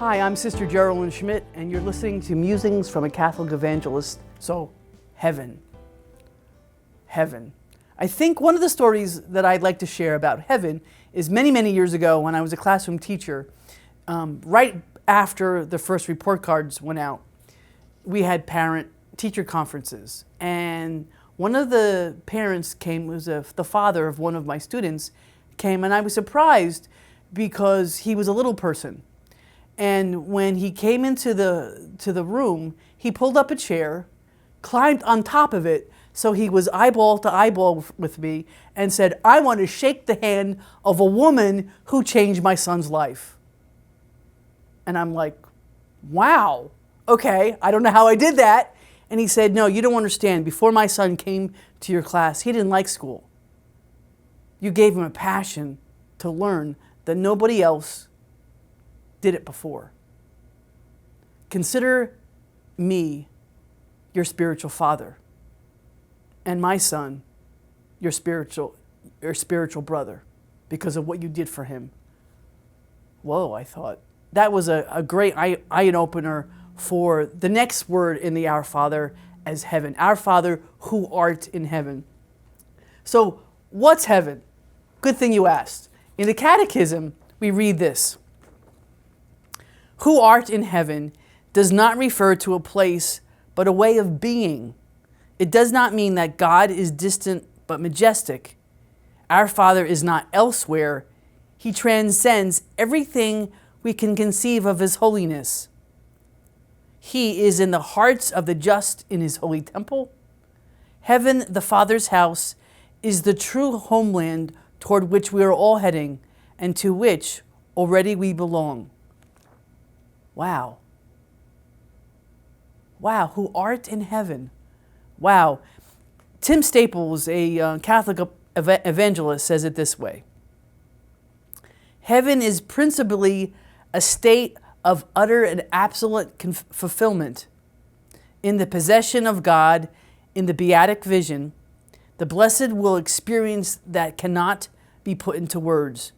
Hi, I'm Sister Geralyn Schmidt, and you're listening to Musings from a Catholic Evangelist. So, heaven. Heaven. I think one of the stories that I'd like to share about heaven is many years ago when I was a classroom teacher, right after the first report cards went out, we had parent-teacher conferences. And one of the parents came, was the father of one of my students, came, and I was surprised because he was a little person. And when he came into the room, he pulled up a chair, climbed on top of it, so he was eyeball to eyeball with me, and said, "I want to shake the hand of a woman who changed my son's life." And I'm like, wow, okay, I don't know how I did that. And he said, "No, you don't understand. Before my son came to your class, he didn't like school. You gave him a passion to learn that nobody else did it before. Consider me your spiritual father, and my son your spiritual brother, because of what you did for him." Whoa, I thought. That was a great eye-opener for the next word in the Our Father as heaven. Our Father who art in heaven. So what's heaven? Good thing you asked. In the Catechism, we read this: "Who art in heaven" does not refer to a place, but a way of being. It does not mean that God is distant but majestic. Our Father is not elsewhere. He transcends everything we can conceive of His holiness. He is in the hearts of the just in His holy temple. Heaven, the Father's house, is the true homeland toward which we are all heading, and to which already we belong. Wow. Wow, who art in heaven. Wow. Tim Staples, a Catholic evangelist, says it this way: "Heaven is principally a state of utter and absolute fulfillment. In the possession of God, in the beatific vision, the blessed will experience that cannot be put into words,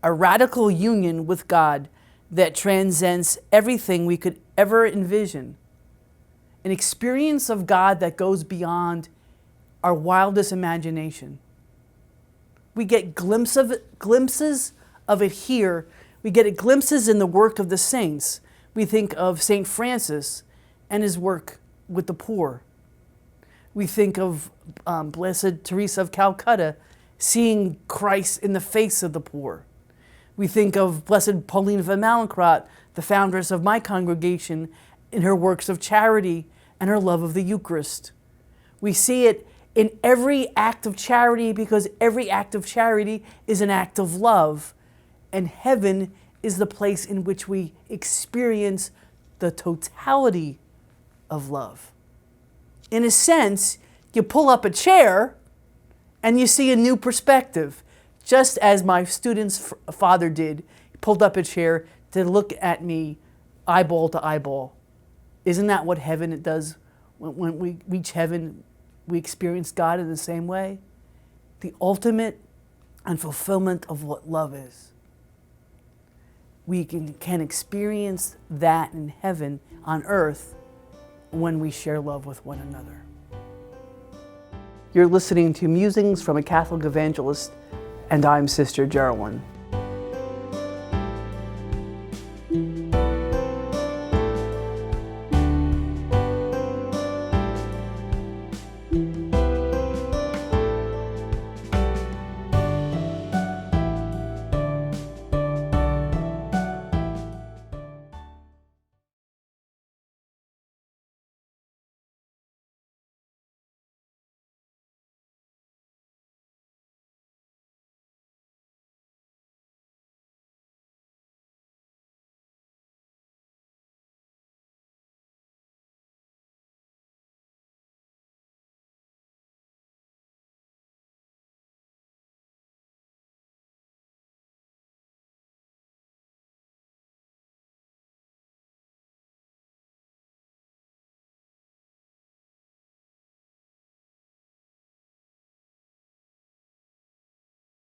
a radical union with God that transcends everything we could ever envision, an experience of God that goes beyond our wildest imagination. We get glimpses of it here. We get glimpses in the work of the saints. We think of St. Francis and his work with the poor. We think of Blessed Teresa of Calcutta seeing Christ in the face of the poor. We think of Blessed Pauline of Mallinckrodt, the foundress of my congregation, in her works of charity and her love of the Eucharist. We see it in every act of charity, because every act of charity is an act of love. And heaven is the place in which we experience the totality of love. In a sense, you pull up a chair and you see a new perspective, just as my student's father did. He pulled up a chair to look at me eyeball to eyeball. Isn't that what heaven does? When we reach heaven, we experience God in the same way. The ultimate and fulfillment of what love is. We can experience that in heaven on earth when we share love with one another. You're listening to Musings from a Catholic Evangelist, and I'm Sister Geralyn.